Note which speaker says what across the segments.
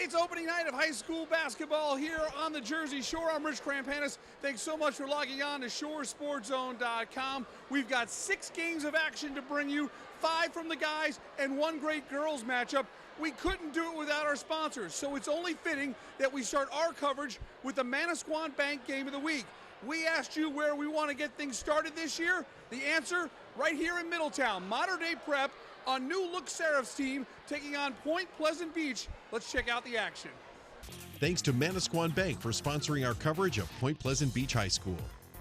Speaker 1: It's opening night of high school basketball here on the Jersey Shore. I'm Rich Crampanis. Thanks so much for logging on to shoresportszone.com. We've got 6 games of action to bring you, 5 from the guys and 1 great girls matchup. We couldn't do it without our sponsors, so it's only fitting that we start our coverage with the Manasquan Bank Game of the Week. We asked you where we want to get things started this year. The answer, right here in Middletown. Modern Day Prep, a new look Seraphs team taking on Point Pleasant Beach. Let's check out the action.
Speaker 2: Thanks to Manasquan Bank for sponsoring our coverage of Point Pleasant Beach High School.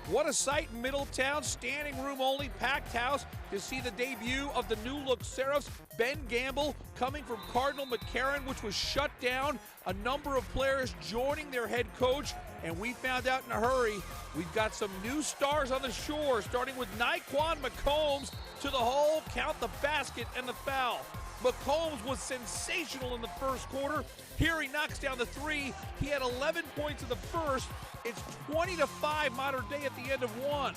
Speaker 1: What a sight in Middletown, standing room only, packed house to see the debut of the new look Seraphs. Ben Gamble coming from Cardinal McCarran, which was shut down. A number of players joining their head coach, and we found out in a hurry we've got some new stars on the shore, starting with Naquan McCombs to the hole, count the basket and the foul. McCombs was sensational in the first quarter. Here he knocks down the 3. He had 11 points in the first. It's 20-5 Modern Day at the end of 1.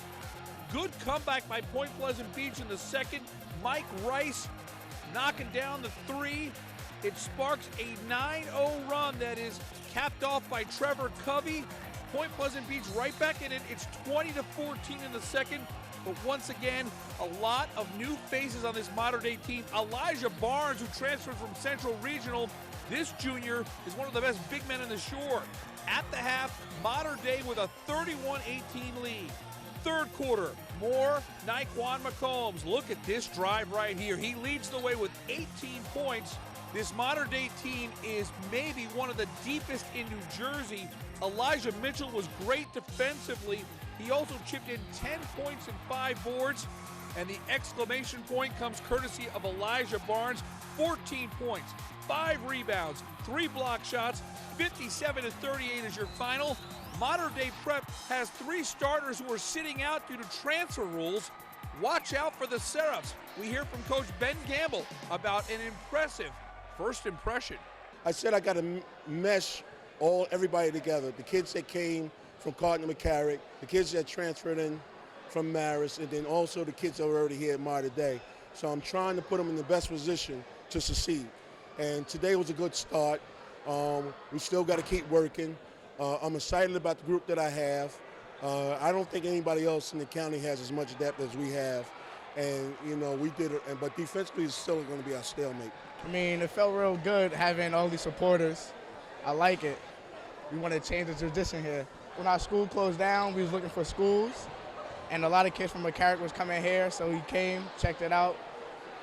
Speaker 1: Good comeback by Point Pleasant Beach in the second. Mike Rice knocking down the 3. It sparks a 9-0 run that is capped off by Trevor Covey. Point Pleasant Beach right back in it. It's 20-14 in the second. But once again, a lot of new faces on this Modern Day team. Elijah Barnes, who transferred from Central Regional. This junior is one of the best big men in the shore. At the half, Modern Day with a 31-18 lead. Third quarter, more Naquan McCombs. Look at this drive right here. He leads the way with 18 points. This Modern Day team is maybe one of the deepest in New Jersey. Elijah Mitchell was great defensively. He also chipped in 10 points and 5 boards. And the exclamation point comes courtesy of Elijah Barnes. 14 points, 5 rebounds, 3 block shots. 57-38 is your final. Modern Day Prep has 3 starters who are sitting out due to transfer rules. Watch out for the Seraphs. We hear from Coach Ben Gamble about an impressive first impression.
Speaker 3: I said I got to mesh everybody together. The kids that came from Cardinal McCarran, the kids that transferred in from Marist, and then also the kids that were already here at Modern Day. So I'm trying to put them in the best position to succeed. And today was a good start. We still got to keep working. I'm excited about the group that I have. I don't think anybody else in the county has as much depth as we have. And, you know, we did it, but defensively it's still going to be our stalemate.
Speaker 4: I mean, it felt real good having all these supporters. I like it. We want to change the tradition here. When our school closed down, we was looking for schools, and a lot of kids from McCarran was coming here, so he came, checked it out.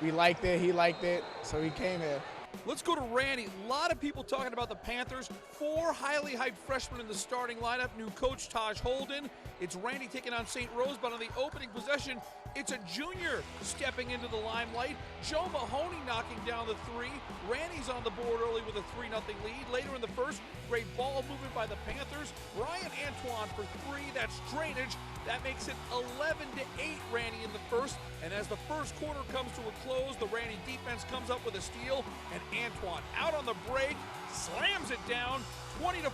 Speaker 4: We liked it, he liked it, so he came here.
Speaker 1: Let's go to Ranny. A lot of people talking about the Panthers. 4 highly hyped freshmen in the starting lineup. New coach Taj Holden. It's Randy taking on St. Rose, but on the opening possession, it's a junior stepping into the limelight. Joe Mahoney knocking down the 3. Randy's on the board early with a 3-0 lead. Later in the first, great ball movement by the Panthers. Brian Antoine for 3. That's drainage. That makes it 11-8 Randy in the first. And as the first quarter comes to a close, the Randy defense comes up with a steal. And Antoine out on the break, slams it down. 20-14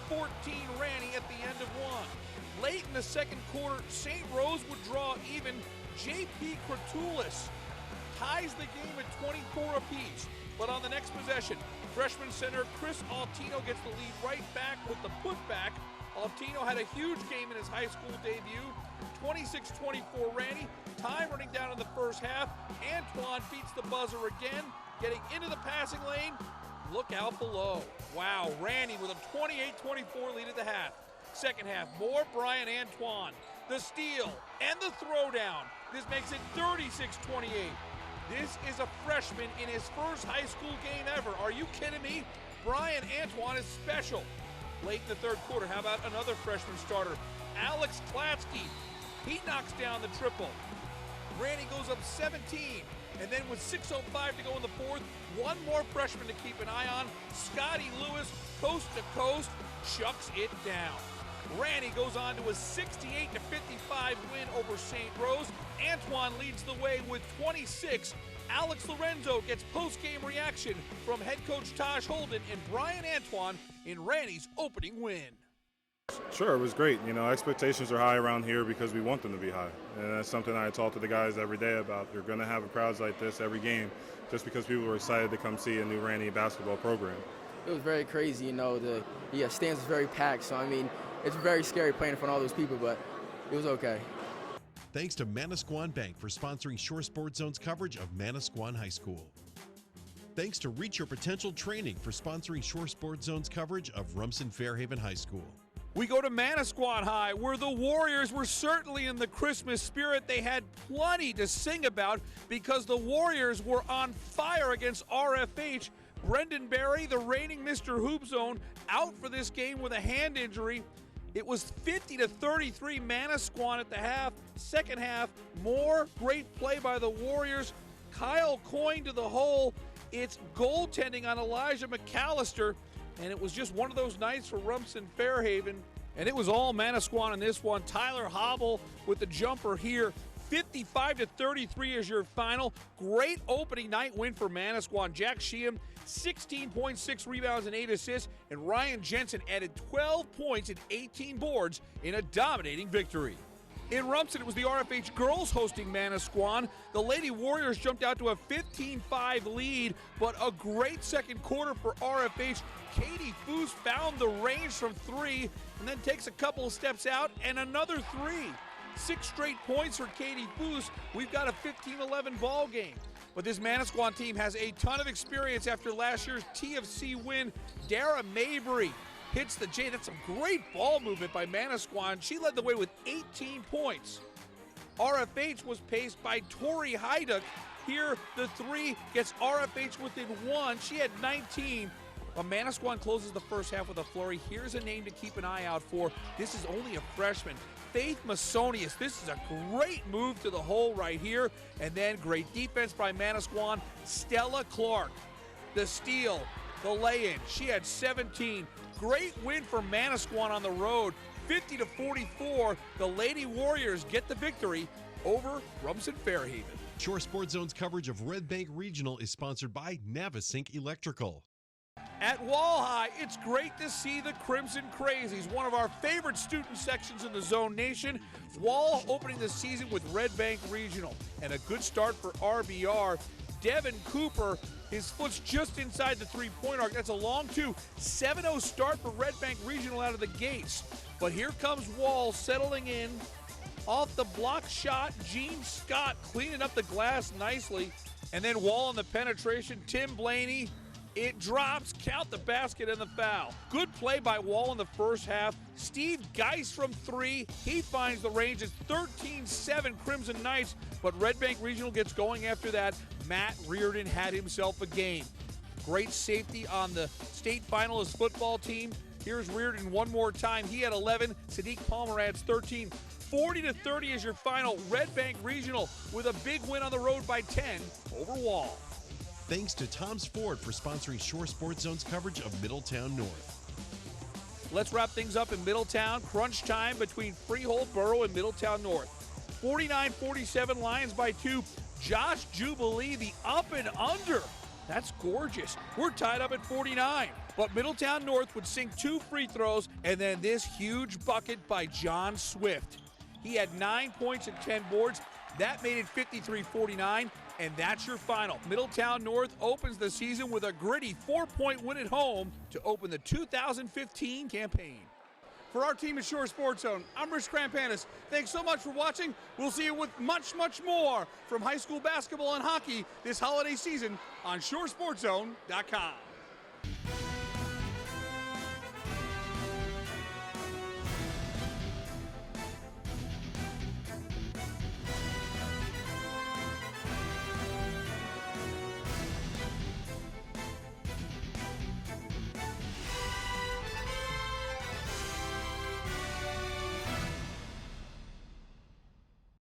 Speaker 1: Randy at the end of 1. Late in the second quarter, St. Rose would draw even. J.P. Kratulis ties the game at 24 apiece. But on the next possession, freshman center Chris Altino gets the lead right back with the putback. Altino had a huge game in his high school debut. 26-24 Randy. Time running down in the first half. Antoine beats the buzzer again, getting into the passing lane. Look out below. Wow, Randy with a 28-24 lead at the half. Second half, more Brian Antoine. The steal and the throwdown. This makes it 36-28. This is a freshman in his first high school game ever. Are you kidding me? Brian Antoine is special. Late in the third quarter, how about another freshman starter? Alex Klatsky. He knocks down the triple. Randy goes up 17. And then with 6:05 to go in the fourth, one more freshman to keep an eye on. Scotty Lewis, coast to coast, chucks it down. Ranny goes on to a 68-55 win over St. Rose. Antoine leads the way with 26. Alex Lorenzo gets post-game reaction from head coach Taj Holden and Brian Antoine in Ranny's opening win.
Speaker 5: Sure, it was great. You know, expectations are high around here because we want them to be high. And that's something I talk to the guys every day about. You're going to have crowds like this every game just because people are excited to come see a new Ranney basketball program.
Speaker 6: It was very crazy, you know. The stands was very packed, so I mean, it's very scary playing in front of all those people, but it was okay.
Speaker 2: Thanks to Manasquan Bank for sponsoring Shore Sports Zone's coverage of Manasquan High School. Thanks to Reach Your Potential Training for sponsoring Shore Sports Zone's coverage of Rumson-Fair High School.
Speaker 1: We go to Manasquan High, where the Warriors were certainly in the Christmas spirit. They had plenty to sing about because the Warriors were on fire against RFH. Brendan Berry, the reigning Mr. Hoop Zone, out for this game with a hand injury. It was 50-33 Manasquan at the half. Second half, more great play by the Warriors. Kyle Coyne to the hole. It's goaltending on Elijah McAllister. And it was just one of those nights for Rumson-Fairhaven. And it was all Manasquan in this one. Tyler Hobble with the jumper here. 55-33 is your final. Great opening night win for Manasquan. Jack Sheehan, 16.6 rebounds and 8 assists. And Ryan Jensen added 12 points and 18 boards in a dominating victory. In Rumson, it was the RFH girls hosting Manasquan. The Lady Warriors jumped out to a 15-5 lead, but a great second quarter for RFH. Katie Foose found the range from three and then takes a couple of steps out and another three. 6 straight points for Katie Foose. We've got a 15-11 ball game. But this Manasquan team has a ton of experience after last year's TFC win. Dara Mabry hits the J. That's some great ball movement by Manasquan. She led the way with 18 points. RFH was paced by Tori Heiduck. Here, the three gets RFH within 1. She had 19. But Manasquan closes the first half with a flurry. Here's a name to keep an eye out for. This is only a freshman, Faith Masonius. This is a great move to the hole right here. And then great defense by Manasquan. Stella Clark, the steal, the lay-in. She had 17. Great win for Manasquan on the road. 50-44. The Lady Warriors get the victory over Rumson-Fairhaven.
Speaker 2: Shore Sports Zone's coverage of Red Bank Regional is sponsored by Navasink Electrical.
Speaker 1: At Wall High, it's great to see the Crimson Crazies, one of our favorite student sections in the Zone Nation. Wall opening the season with Red Bank Regional, and a good start for RBR. Devin Cooper, his foot's just inside the three-point arc. That's a long two. 7-0 start for Red Bank Regional out of the gates. But here comes Wall settling in. Off the block shot, Gene Scott cleaning up the glass nicely. And then Wall on the penetration, Tim Blaney. It drops, count the basket and the foul. Good play by Wall in the first half. Steve Geis from three. He finds the range. It's 13-7 Crimson Knights, but Red Bank Regional gets going after that. Matt Reardon had himself a game. Great safety on the state finalist football team. Here's Reardon one more time. He had 11. Sadiq Palmer adds 13. 40-30 is your final. Red Bank Regional with a big win on the road by 10 over Wall.
Speaker 2: Thanks to Tom's Ford for sponsoring Shore Sports Zone's coverage of Middletown North.
Speaker 1: Let's wrap things up in Middletown. Crunch time between Freehold, Boro, and Middletown North. 49-47 Lions by 2. Josh Jubilee, the up and under. That's gorgeous. We're tied up at 49. But Middletown North would sink 2 free throws, and then this huge bucket by John Swift. He had 9 points and 10 boards. That made it 53-49, and that's your final. Middletown North opens the season with a gritty 4-point win at home to open the 2015 campaign. For our team at Shore Sports Zone, I'm Rich Krampanis. Thanks so much for watching. We'll see you with much, much more from high school basketball and hockey this holiday season on ShoreSportsZone.com.